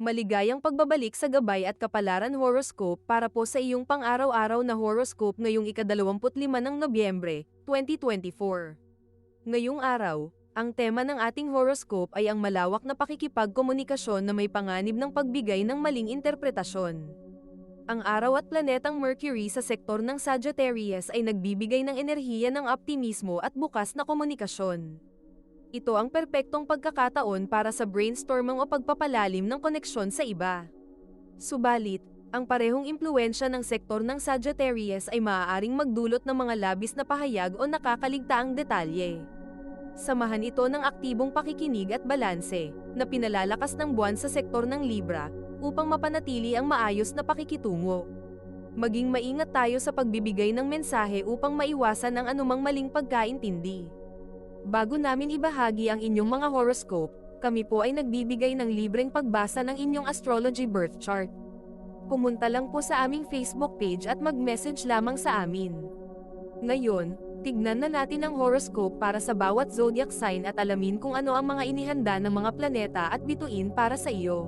Maligayang pagbabalik sa gabay at kapalaran horoscope para po sa iyong pang-araw-araw na horoscope ngayong ika-25 ng Nobyembre, 2024. Ngayong araw, ang tema ng ating horoscope ay ang malawak na pakikipagkomunikasyon na may panganib ng pagbigay ng maling interpretasyon. Ang araw at planetang Mercury sa sektor ng Sagittarius ay nagbibigay ng enerhiya ng optimismo at bukas na komunikasyon. Ito ang perpektong pagkakataon para sa brainstorming o pagpapalalim ng koneksyon sa iba. Subalit, ang parehong impluwensya ng sektor ng Sagittarius ay maaaring magdulot ng mga labis na pahayag o nakakaligtaang detalye. Samahan ito ng aktibong pakikinig at balanse, na pinalalakas ng buwan sa sektor ng Libra, upang mapanatili ang maayos na pakikitungo. Maging maingat tayo sa pagbibigay ng mensahe upang maiwasan ang anumang maling pagkaintindi. Bago namin ibahagi ang inyong mga horoscope, kami po ay nagbibigay ng libreng pagbasa ng inyong astrology birth chart. Pumunta lang po sa aming Facebook page at mag-message lamang sa amin. Ngayon, tignan na natin ang horoscope para sa bawat zodiac sign at alamin kung ano ang mga inihanda ng mga planeta at bituin para sa iyo.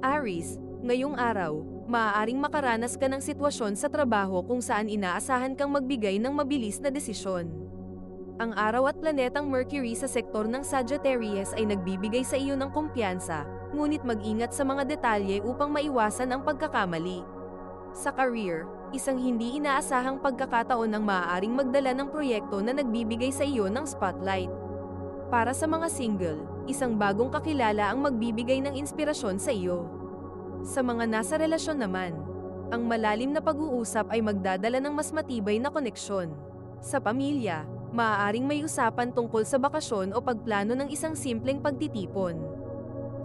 Aries, ngayong araw, maaaring makaranas ka ng sitwasyon sa trabaho kung saan inaasahan kang magbigay ng mabilis na desisyon. Ang araw at planetang Mercury sa sektor ng Sagittarius ay nagbibigay sa iyo ng kumpiyansa, ngunit mag-ingat sa mga detalye upang maiwasan ang pagkakamali. Sa career, isang hindi inaasahang pagkakataon ang maaaring magdala ng proyekto na nagbibigay sa iyo ng spotlight. Para sa mga single, isang bagong kakilala ang magbibigay ng inspirasyon sa iyo. Sa mga nasa relasyon naman, ang malalim na pag-uusap ay magdadala ng mas matibay na koneksyon. Sa pamilya, maaaring may usapan tungkol sa bakasyon o pagplano ng isang simpleng pagtitipon.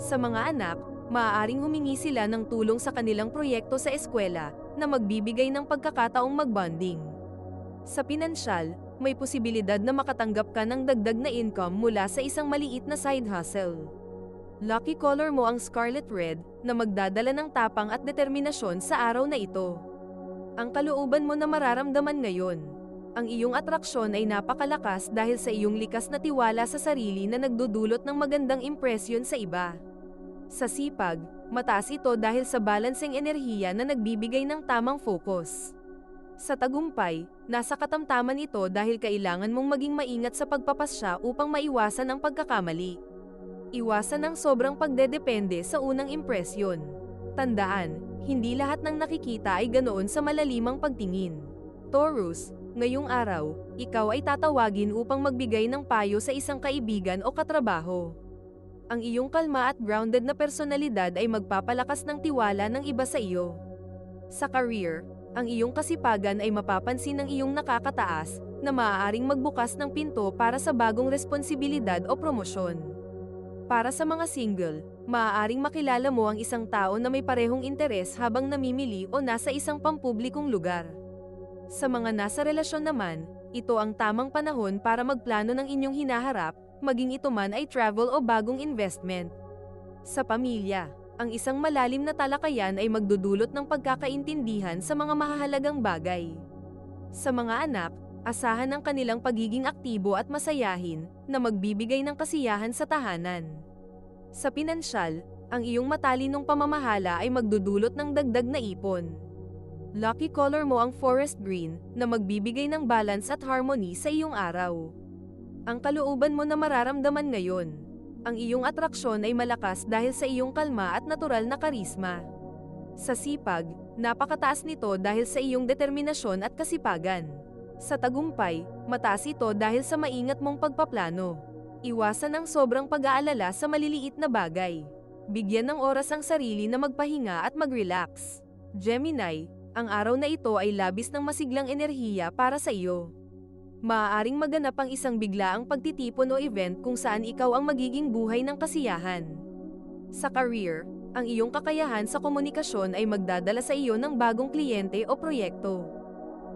Sa mga anak, maaaring humingi sila ng tulong sa kanilang proyekto sa eskwela, na magbibigay ng pagkakataong mag-bonding. Sa pinansyal, may posibilidad na makatanggap ka ng dagdag na income mula sa isang maliit na side hustle. Lucky color mo ang scarlet red, na magdadala ng tapang at determinasyon sa araw na ito. Ang kalooban mo na mararamdaman ngayon. Ang iyong atraksyon ay napakalakas dahil sa iyong likas na tiwala sa sarili na nagdudulot ng magandang impresyon sa iba. Sa sipag, mataas ito dahil sa balancing enerhiya na nagbibigay ng tamang focus. Sa tagumpay, nasa katamtaman ito dahil kailangan mong maging maingat sa pagpapasya upang maiwasan ang pagkakamali. Iwasan ang sobrang pagdedepende sa unang impresyon. Tandaan, hindi lahat ng nakikita ay ganoon sa malalimang pagtingin. Taurus, ngayong araw, ikaw ay tatawagin upang magbigay ng payo sa isang kaibigan o katrabaho. Ang iyong kalma at grounded na personalidad ay magpapalakas ng tiwala ng iba sa iyo. Sa career, ang iyong kasipagan ay mapapansin ng iyong nakakataas, na maaaring magbukas ng pinto para sa bagong responsibilidad o promosyon. Para sa mga single, maaaring makilala mo ang isang tao na may parehong interes habang namimili o nasa isang pampublikong lugar. Sa mga nasa relasyon naman, ito ang tamang panahon para magplano ng inyong hinaharap, maging ito man ay travel o bagong investment. Sa pamilya, ang isang malalim na talakayan ay magdudulot ng pagkakaintindihan sa mga mahahalagang bagay. Sa mga anak, asahan ang kanilang pagiging aktibo at masayahin, na magbibigay ng kasiyahan sa tahanan. Sa pinansyal, ang iyong matalinong pamamahala ay magdudulot ng dagdag na ipon. Lucky color mo ang forest green, na magbibigay ng balance at harmony sa iyong araw. Ang kalooban mo na mararamdaman ngayon. Ang iyong atraksyon ay malakas dahil sa iyong kalma at natural na karisma. Sa sipag, napakataas nito dahil sa iyong determinasyon at kasipagan. Sa tagumpay, mataas ito dahil sa maingat mong pagpaplano. Iwasan ang sobrang pag-aalala sa maliliit na bagay. Bigyan ng oras ang sarili na magpahinga at mag-relax. Gemini, ang araw na ito ay labis ng masiglang enerhiya para sa iyo. Maaaring maganap ang isang biglaang pagtitipon o event kung saan ikaw ang magiging buhay ng kasiyahan. Sa career, ang iyong kakayahan sa komunikasyon ay magdadala sa iyo ng bagong kliyente o proyekto.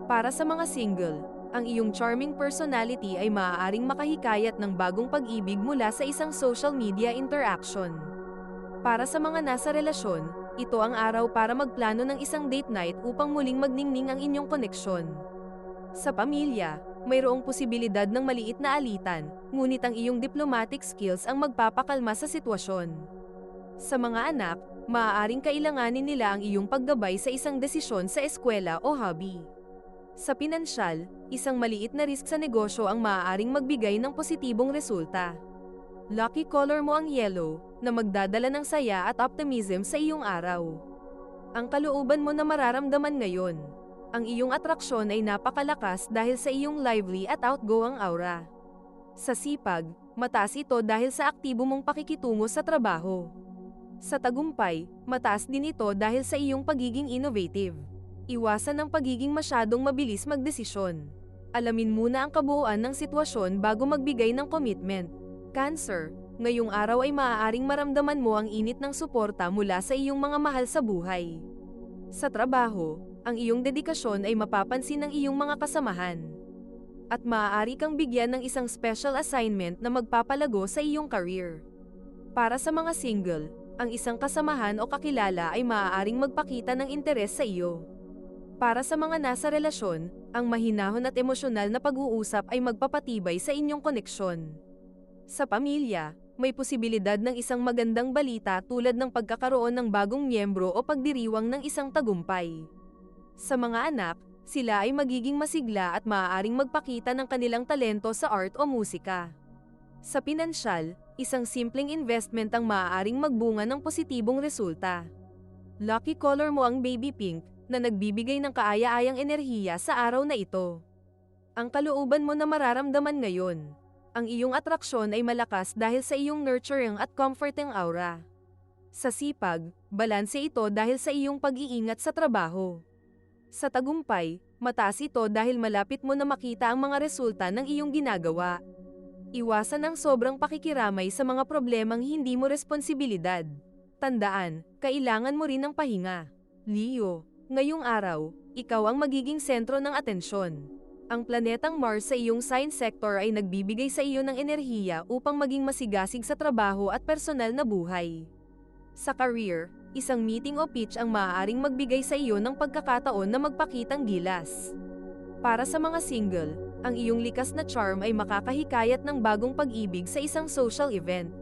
Para sa mga single, ang iyong charming personality ay maaaring makahikayat ng bagong pag-ibig mula sa isang social media interaction. Para sa mga nasa relasyon, ito ang araw para magplano ng isang date night upang muling magningning ang inyong koneksyon. Sa pamilya, mayroong posibilidad ng maliit na alitan, ngunit ang iyong diplomatic skills ang magpapakalma sa sitwasyon. Sa mga anak, maaaring kailanganin nila ang iyong paggabay sa isang desisyon sa eskwela o hobby. Sa pinansyal, isang maliit na risk sa negosyo ang maaaring magbigay ng positibong resulta. Lucky color mo ang yellow, na magdadala ng saya at optimism sa iyong araw. Ang kalooban mo na mararamdaman ngayon. Ang iyong atraksyon ay napakalakas dahil sa iyong lively at outgoing aura. Sa sipag, mataas ito dahil sa aktibo mong pakikitungo sa trabaho. Sa tagumpay, mataas din ito dahil sa iyong pagiging innovative. Iwasan ang pagiging masyadong mabilis magdesisyon. Alamin muna ang kabuuan ng sitwasyon bago magbigay ng commitment. Cancer, ngayong araw ay maaaring maramdaman mo ang init ng suporta mula sa iyong mga mahal sa buhay. Sa trabaho, ang iyong dedikasyon ay mapapansin ng iyong mga kasamahan. At maaari kang bigyan ng isang special assignment na magpapalago sa iyong career. Para sa mga single, ang isang kasamahan o kakilala ay maaaring magpakita ng interes sa iyo. Para sa mga nasa relasyon, ang mahinahon at emosyonal na pag-uusap ay magpapatibay sa inyong koneksyon. Sa pamilya, may posibilidad ng isang magandang balita tulad ng pagkakaroon ng bagong miyembro o pagdiriwang ng isang tagumpay. Sa mga anak, sila ay magiging masigla at maaaring magpakita ng kanilang talento sa art o musika. Sa pinansyal, isang simpleng investment ang maaaring magbunga ng positibong resulta. Lucky color mo ang baby pink, na nagbibigay ng kaaya-ayang enerhiya sa araw na ito. Ang kalooban mo na mararamdaman ngayon. Ang iyong atraksyon ay malakas dahil sa iyong nurturing at comforting aura. Sa sipag, balanse ito dahil sa iyong pag-iingat sa trabaho. Sa tagumpay, mataas ito dahil malapit mo na makita ang mga resulta ng iyong ginagawa. Iwasan ang sobrang pakikiramay sa mga problemang hindi mo responsibilidad. Tandaan, kailangan mo rin ng pahinga. Leo, ngayong araw, ikaw ang magiging sentro ng atensyon. Ang planetang Mars sa iyong sign sector ay nagbibigay sa iyo ng enerhiya upang maging masigasig sa trabaho at personal na buhay. Sa career, isang meeting o pitch ang maaaring magbigay sa iyo ng pagkakataon na magpakitang gilas. Para sa mga single, ang iyong likas na charm ay makakahikayat ng bagong pag-ibig sa isang social event.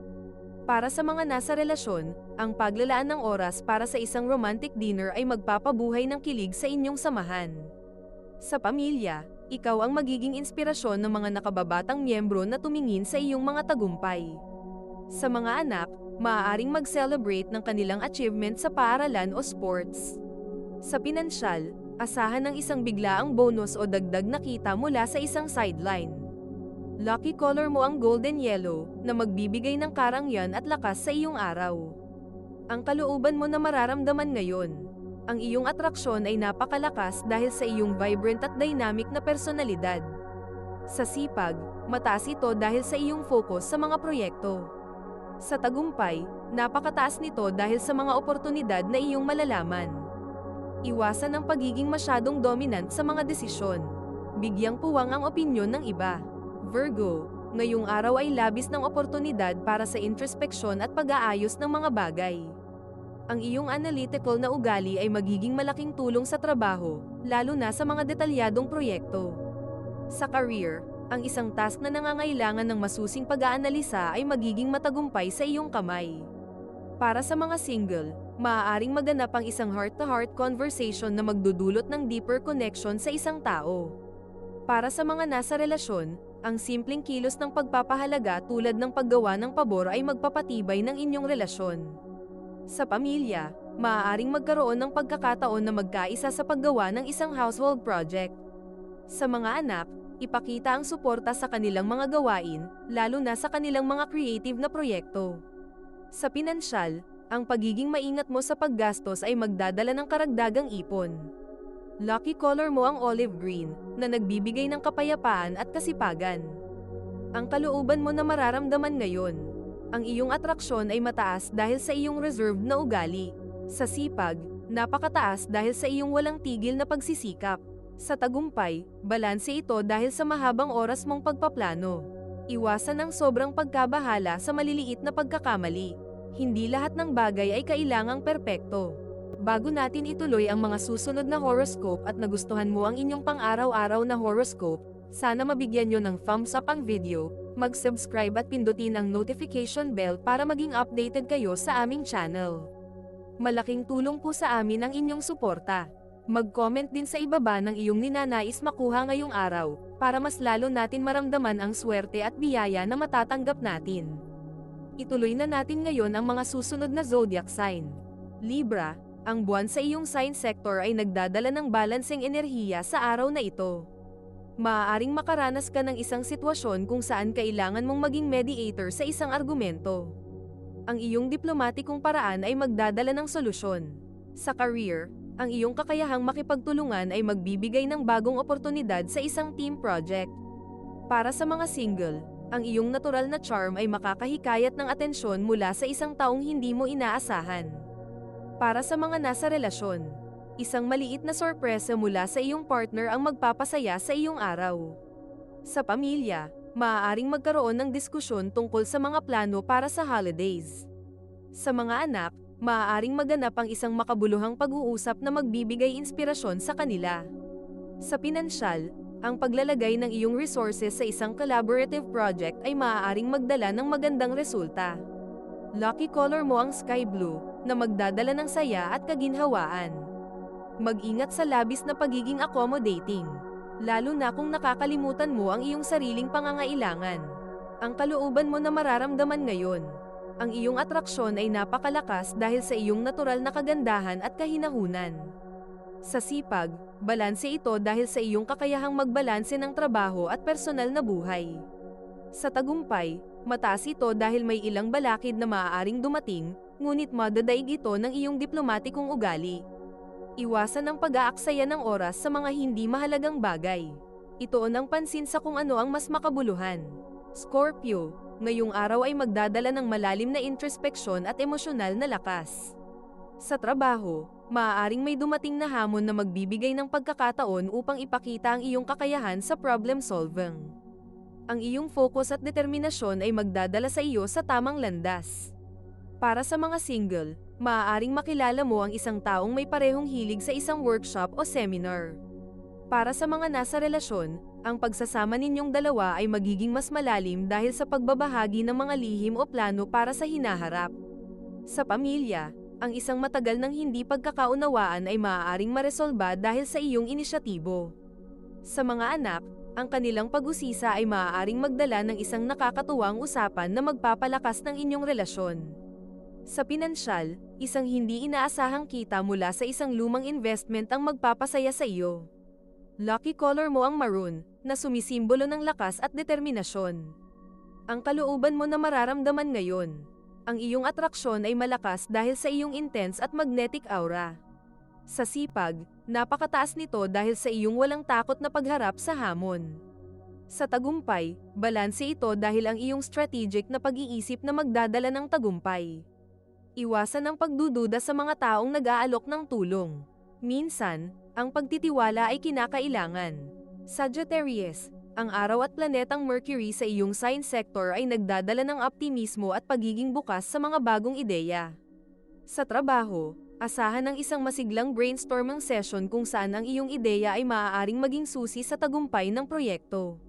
Para sa mga nasa relasyon, ang paglalaan ng oras para sa isang romantic dinner ay magpapabuhay ng kilig sa inyong samahan. Sa pamilya, ikaw ang magiging inspirasyon ng mga nakababatang miyembro na tumingin sa iyong mga tagumpay. Sa mga anak, maaaring mag-celebrate ng kanilang achievement sa paaralan o sports. Sa pinansyal, asahan ng isang biglaang bonus o dagdag na kita mula sa isang sideline. Lucky color mo ang golden yellow, na magbibigay ng karangyan at lakas sa iyong araw. Ang kalooban mo na mararamdaman ngayon. Ang iyong atraksyon ay napakalakas dahil sa iyong vibrant at dynamic na personalidad. Sa sipag, mataas ito dahil sa iyong focus sa mga proyekto. Sa tagumpay, napakataas nito dahil sa mga oportunidad na iyong malalaman. Iwasan ang pagiging masyadong dominant sa mga desisyon. Bigyang puwang ang opinyon ng iba. Virgo, ngayong araw ay labis ng oportunidad para sa introspeksyon at pag-aayos ng mga bagay. Ang iyong analytical na ugali ay magiging malaking tulong sa trabaho, lalo na sa mga detalyadong proyekto. Sa career, ang isang task na nangangailangan ng masusing pag-aanalisa ay magiging matagumpay sa iyong kamay. Para sa mga single, maaaring maganap ang isang heart-to-heart conversation na magdudulot ng deeper connection sa isang tao. Para sa mga nasa relasyon, ang simpleng kilos ng pagpapahalaga tulad ng paggawa ng pabor ay magpapatibay ng inyong relasyon. Sa pamilya, maaaring magkaroon ng pagkakataon na magkaisa sa paggawa ng isang household project. Sa mga anak, ipakita ang suporta sa kanilang mga gawain, lalo na sa kanilang mga creative na proyekto. Sa pinansyal, ang pagiging maingat mo sa paggastos ay magdadala ng karagdagang ipon. Lucky color mo ang olive green, na nagbibigay ng kapayapaan at kasipagan. Ang kalooban mo na mararamdaman ngayon. Ang iyong atraksyon ay mataas dahil sa iyong reserved na ugali. Sa sipag, napakataas dahil sa iyong walang tigil na pagsisikap. Sa tagumpay, balanse ito dahil sa mahabang oras mong pagpaplano. Iwasan ang sobrang pagkabahala sa maliliit na pagkakamali. Hindi lahat ng bagay ay kailangang perpekto. Bago natin ituloy ang mga susunod na horoscope at nagustuhan mo ang inyong pang-araw-araw na horoscope, sana mabigyan nyo ng thumbs up ang video, mag-subscribe at pindutin ang notification bell para maging updated kayo sa aming channel. Malaking tulong po sa amin ang inyong suporta. Mag-comment din sa ibaba ng iyong ninanais makuha ngayong araw, para mas lalo natin maramdaman ang swerte at biyaya na matatanggap natin. Ituloy na natin ngayon ang mga susunod na zodiac sign. Libra, ang buwan sa iyong sign sector ay nagdadala ng balancing enerhiya sa araw na ito. Maaaring makaranas ka ng isang sitwasyon kung saan kailangan mong maging mediator sa isang argumento. Ang iyong diplomatikong paraan ay magdadala ng solusyon. Sa career, ang iyong kakayahang makipagtulungan ay magbibigay ng bagong oportunidad sa isang team project. Para sa mga single, ang iyong natural na charm ay makakahikayat ng atensyon mula sa isang taong hindi mo inaasahan. Para sa mga nasa relasyon, isang maliit na sorpresa mula sa iyong partner ang magpapasaya sa iyong araw. Sa pamilya, maaaring magkaroon ng diskusyon tungkol sa mga plano para sa holidays. Sa mga anak, maaaring maganap ang isang makabuluhang pag-uusap na magbibigay inspirasyon sa kanila. Sa pinansyal, ang paglalagay ng iyong resources sa isang collaborative project ay maaaring magdala ng magandang resulta. Lucky color mo ang sky blue, na magdadala ng saya at kaginhawaan. Mag-ingat sa labis na pagiging accommodating, lalo na kung nakakalimutan mo ang iyong sariling pangangailangan. Ang kalooban mo na mararamdaman ngayon. Ang iyong atraksyon ay napakalakas dahil sa iyong natural na kagandahan at kahinahunan. Sa sipag, balanse ito dahil sa iyong kakayahang magbalanse ng trabaho at personal na buhay. Sa tagumpay, mataas ito dahil may ilang balakid na maaaring dumating, ngunit madadaig ito ng iyong diplomatikong ugali. Iwasan ang pag-aaksaya ng oras sa mga hindi mahalagang bagay. Ituon ang pansin sa kung ano ang mas makabuluhan. Scorpio, ngayong araw ay magdadala ng malalim na introspeksyon at emosyonal na lakas. Sa trabaho, maaaring may dumating na hamon na magbibigay ng pagkakataon upang ipakita ang iyong kakayahan sa problem solving. Ang iyong focus at determinasyon ay magdadala sa iyo sa tamang landas. Para sa mga single, maaaring makilala mo ang isang taong may parehong hilig sa isang workshop o seminar. Para sa mga nasa relasyon, ang pagsasama ninyong dalawa ay magiging mas malalim dahil sa pagbabahagi ng mga lihim o plano para sa hinaharap. Sa pamilya, ang isang matagal nang hindi pagkakaunawaan ay maaaring maresolba dahil sa iyong inisyatibo. Sa mga anak, ang kanilang pag-usisa ay maaaring magdala ng isang nakakatuwang usapan na magpapalakas ng inyong relasyon. Sa pinansyal, isang hindi inaasahang kita mula sa isang lumang investment ang magpapasaya sa iyo. Lucky color mo ang maroon, na sumisimbolo ng lakas at determinasyon. Ang kalooban mo na mararamdaman ngayon. Ang iyong atraksyon ay malakas dahil sa iyong intense at magnetic aura. Sa sipag, napakataas nito dahil sa iyong walang takot na pagharap sa hamon. Sa tagumpay, balanse ito dahil ang iyong strategic na pag-iisip na magdadala ng tagumpay. Iwasan ang pagdududa sa mga taong nag-aalok ng tulong. Minsan, ang pagtitiwala ay kinakailangan. Sagittarius, ang araw at planetang Mercury sa iyong sign sector ay nagdadala ng optimismo at pagiging bukas sa mga bagong ideya. Sa trabaho, asahan ang isang masiglang brainstorming session kung saan ang iyong ideya ay maaaring maging susi sa tagumpay ng proyekto.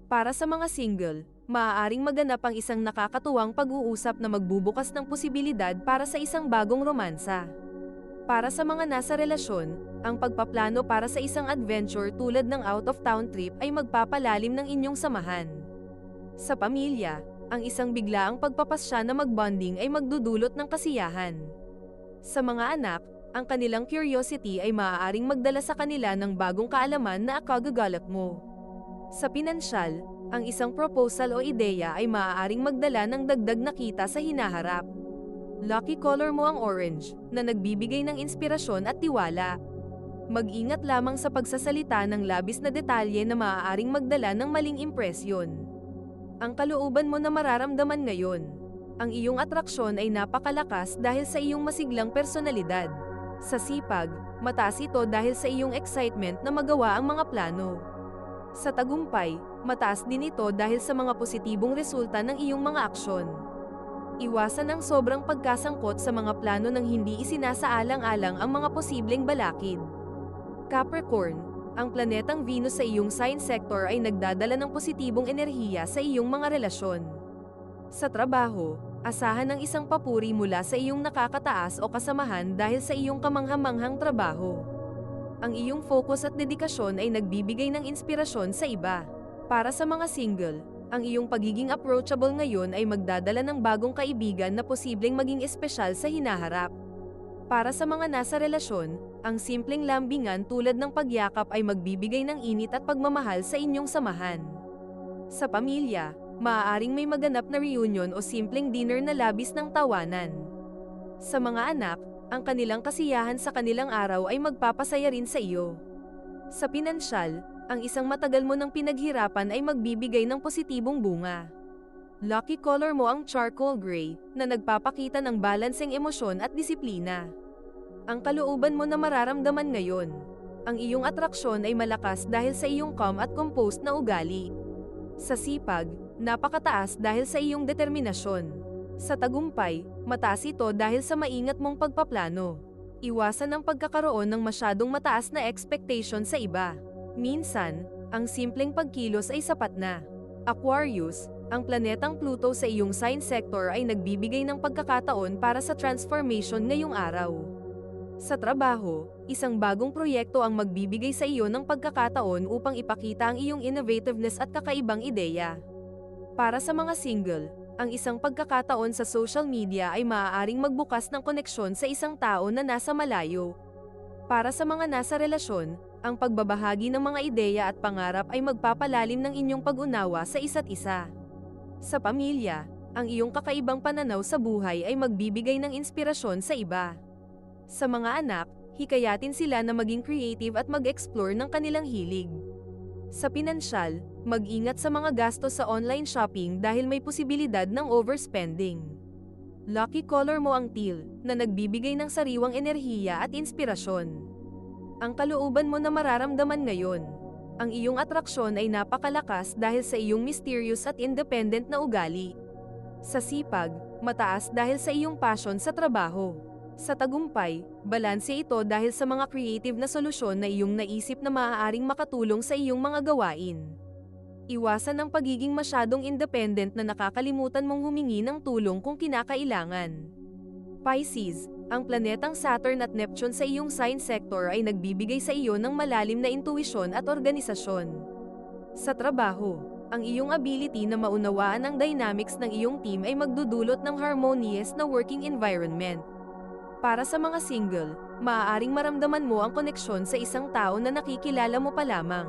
Para sa mga single, maaaring maganap ang isang nakakatuwang pag-uusap na magbubukas ng posibilidad para sa isang bagong romansa. Para sa mga nasa relasyon, ang pagpaplano para sa isang adventure tulad ng out-of-town trip ay magpapalalim ng inyong samahan. Sa pamilya, ang isang biglaang pagpapasya na magbonding ay magdudulot ng kasiyahan. Sa mga anak, ang kanilang curiosity ay maaaring magdala sa kanila ng bagong kaalaman na akagagalak mo. Sa pinansyal, ang isang proposal o ideya ay maaaring magdala ng dagdag na kita sa hinaharap. Lucky color mo ang orange, na nagbibigay ng inspirasyon at tiwala. Mag-ingat lamang sa pagsasalita ng labis na detalye na maaaring magdala ng maling impresyon. Ang kalooban mo na mararamdaman ngayon. Ang iyong atraksyon ay napakalakas dahil sa iyong masiglang personalidad. Sa sipag, mataas ito dahil sa iyong excitement na magawa ang mga plano. Sa tagumpay, mataas din ito dahil sa mga positibong resulta ng iyong mga aksyon. Iwasan ang sobrang pagkasangkot sa mga plano nang hindi isinasaalang-alang ang mga posibleng balakid. Capricorn, ang planetang Venus sa iyong sign sector ay nagdadala ng positibong enerhiya sa iyong mga relasyon. Sa trabaho, Asahan ng isang papuri mula sa iyong nakakataas o kasamahan dahil sa iyong kamangha-manghang trabaho. Ang iyong focus at dedikasyon ay nagbibigay ng inspirasyon sa iba. Para sa mga single, ang iyong pagiging approachable ngayon ay magdadala ng bagong kaibigan na posibleng maging espesyal sa hinaharap. Para sa mga nasa relasyon, ang simpleng lambingan tulad ng pagyakap ay magbibigay ng init at pagmamahal sa inyong samahan. Sa pamilya, maaaring may maganap na reunion o simpleng dinner na labis ng tawanan. Sa mga anak, ang kanilang kasiyahan sa kanilang araw ay magpapasaya rin sa iyo. Sa pinansyal, ang isang matagal mo ng pinaghirapan ay magbibigay ng positibong bunga. Lucky color mo ang charcoal gray, na nagpapakita ng balanseng emosyon at disiplina. Ang kalooban mo na mararamdaman ngayon. Ang iyong atraksyon ay malakas dahil sa iyong calm at composed na ugali. Sa sipag, napakataas dahil sa iyong determinasyon. Sa tagumpay, mataas ito dahil sa maingat mong pagpaplano. Iwasan ang pagkakaroon ng masyadong mataas na expectation sa iba. Minsan, ang simpleng pagkilos ay sapat na. Aquarius, ang planetang Pluto sa iyong sign sector ay nagbibigay ng pagkakataon para sa transformation ngayong araw. Sa trabaho, isang bagong proyekto ang magbibigay sa iyo ng pagkakataon upang ipakita ang iyong innovativeness at kakaibang ideya. Para sa mga single, ang isang pagkakataon sa social media ay maaaring magbukas ng koneksyon sa isang tao na nasa malayo. Para sa mga nasa relasyon, ang pagbabahagi ng mga ideya at pangarap ay magpapalalim ng inyong pag-unawa sa isa't isa. Sa pamilya, ang iyong kakaibang pananaw sa buhay ay magbibigay ng inspirasyon sa iba. Sa mga anak, hikayatin sila na maging creative at mag-explore ng kanilang hilig. Sa pinansyal, mag-ingat sa mga gastos sa online shopping dahil may posibilidad ng overspending. Lucky color mo ang teal, na nagbibigay ng sariwang enerhiya at inspirasyon. Ang kalooban mo na mararamdaman ngayon. Ang iyong atraksyon ay napakalakas dahil sa iyong mysterious at independent na ugali. Sa sipag, mataas dahil sa iyong passion sa trabaho. Sa tagumpay, balanse ito dahil sa mga creative na solusyon na iyong naisip na maaaring makatulong sa iyong mga gawain. Iwasan ang pagiging masyadong independent na nakakalimutan mong humingi ng tulong kung kinakailangan. Pisces, ang planetang Saturn at Neptune sa iyong sign sector ay nagbibigay sa iyo ng malalim na intuisyon at organisasyon. Sa trabaho, ang iyong ability na maunawaan ang dynamics ng iyong team ay magdudulot ng harmonious na working environment. Para sa mga single, maaaring maramdaman mo ang koneksyon sa isang tao na nakikilala mo pa lamang.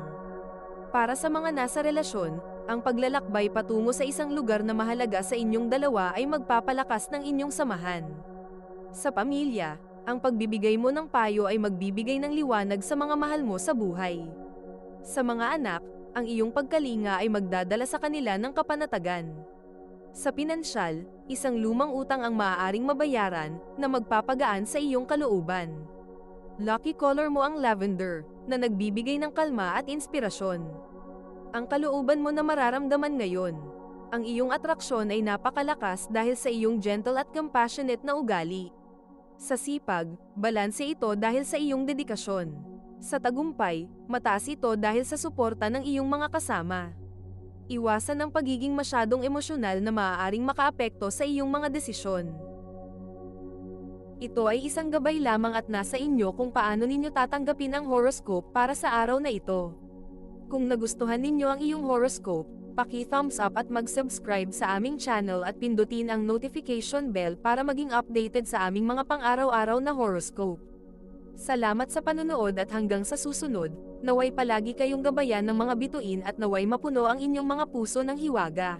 Para sa mga nasa relasyon, ang paglalakbay patungo sa isang lugar na mahalaga sa inyong dalawa ay magpapalakas ng inyong samahan. Sa pamilya, ang pagbibigay mo ng payo ay magbibigay ng liwanag sa mga mahal mo sa buhay. Sa mga anak, ang iyong pagkalinga ay magdadala sa kanila ng kapanatagan. Sa pinansyal, isang lumang utang ang maaaring mabayaran na magpapagaan sa iyong kalooban. Lucky color mo ang lavender, na nagbibigay ng kalma at inspirasyon. Ang kalooban mo na mararamdaman ngayon. Ang iyong atraksyon ay napakalakas dahil sa iyong gentle at compassionate na ugali. Sa sipag, balanse ito dahil sa iyong dedikasyon. Sa tagumpay, mataas ito dahil sa suporta ng iyong mga kasama. Iwasan ang pagiging masyadong emosyonal na maaaring makaapekto sa iyong mga desisyon. Ito ay isang gabay lamang at nasa inyo kung paano ninyo tatanggapin ang horoscope para sa araw na ito. Kung nagustuhan ninyo ang iyong horoscope, paki-thumbs up at mag-subscribe sa aming channel at pindutin ang notification bell para maging updated sa aming mga pang-araw-araw na horoscope. Salamat sa panonood at hanggang sa susunod, naway palagi kayong gabayan ng mga bituin at naway mapuno ang inyong mga puso ng hiwaga.